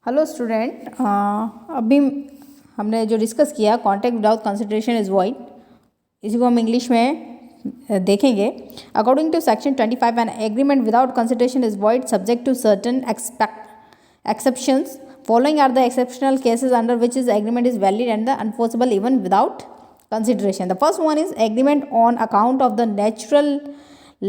Hello student, अभी हमने जो डिस्कस किया contract without consideration is void, इसी को हम इंग्लिश में देखेंगे। According to section 25 an agreement without consideration is void subject to certain exceptions. Following are the exceptional cases under which this agreement is valid and enforceable even without consideration. The first one is agreement on account of the natural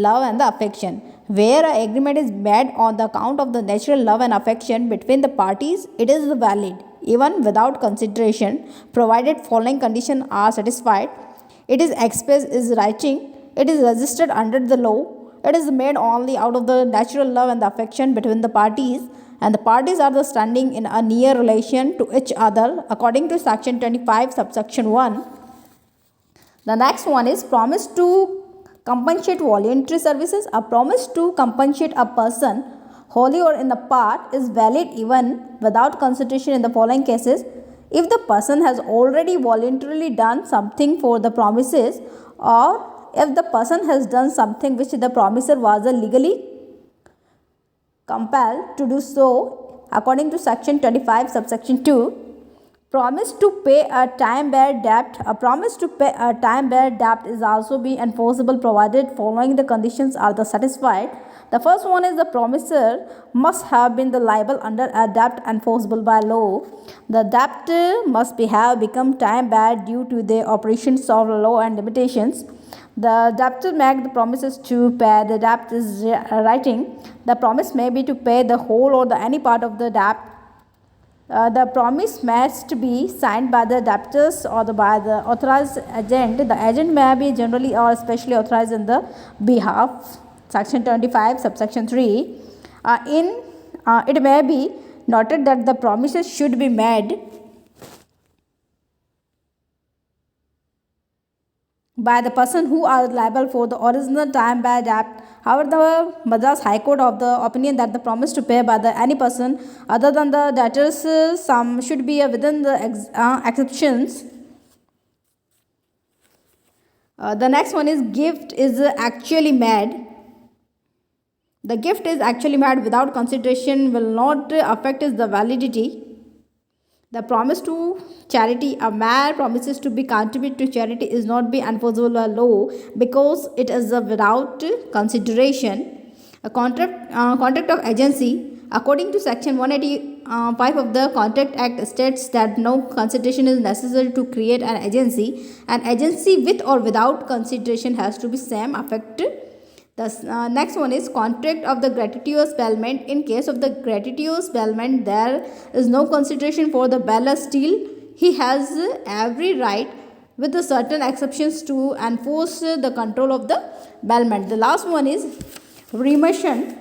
love and the affection. Where an agreement is made on the account of the natural love and affection between the parties, it is valid even without consideration, provided following conditions are satisfied. It is expressed is writing. It is registered under the law. It is made only out of the natural love and the affection between the parties, and the parties are the standing in a near relation to each other according to section 25 subsection 1. The next one is promise to compensate voluntary services. A promise to compensate a person wholly or in the part is valid even without consideration in the following cases: if the person has already voluntarily done something for the promises, or if the person has done something which the promiser was legally compelled to do so according to section 25 subsection 2. Promise to pay a time-bound debt. A promise to pay a time-bound debt is also be enforceable provided following the conditions are the satisfied. The first one is the promiser must have been the liable under a debt enforceable by law. The debt must have become time-bound due to the operations of law and limitations. The debtor make the promises to pay the debt is writing. The promise may be to pay the whole or the any part of the debt. The promise must be signed by the debtors or by the authorized agent. The agent may be generally or specially authorized in the behalf. Section 25 subsection 3. It may be noted that the promises should be made by the person who are liable for the original time by debt. However, the Madras High Court of the opinion that the promise to pay by the any person other than the debtors some should be within the exceptions. The next one is gift is actually made. The gift is actually made without consideration will not affect the validity. The promise to charity, a mere promises to be contribute to charity is not be enforceable by law because it is without consideration. A contract of agency, according to section 185 of the Contract Act states that no consideration is necessary to create an agency. An agency with or without consideration has to be same effect. The next one is contract of the gratuitous payment. In case of the gratuitous payment, there is no consideration for the bearer. Still, he has every right, with the certain exceptions, to enforce the control of the bailment. The last one is remission.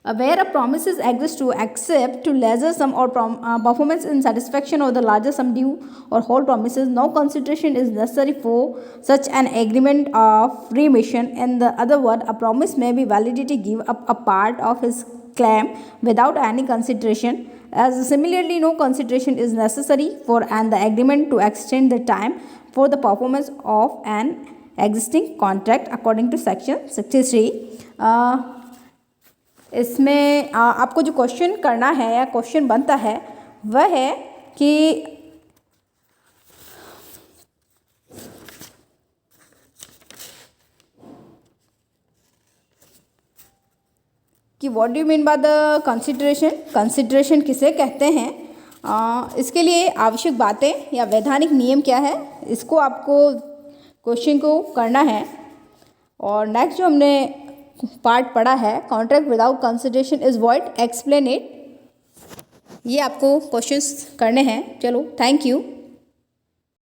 Where a promises exist to accept to lesser sum or performance in satisfaction of the larger sum due or whole promises, no consideration is necessary for such an agreement of remission. In the other word, a promise may be validity give up a part of his claim without any consideration. As similarly, no consideration is necessary for the agreement to extend the time for the performance of an existing contract according to section 63. इसमें आपको जो question करना है या question बनता है वह है कि what do you mean by the consideration किसे कहते हैं। इसके लिए आवश्यक बातें या वैधानिक नियम क्या है, इसको आपको क्वेश्चन को करना है। और नेक्स्ट जो हमने पार्ट पढ़ा है contract without consideration is void, explain it, ये आपको क्वेश्चंस करने हैं। चलो, थैंक यू।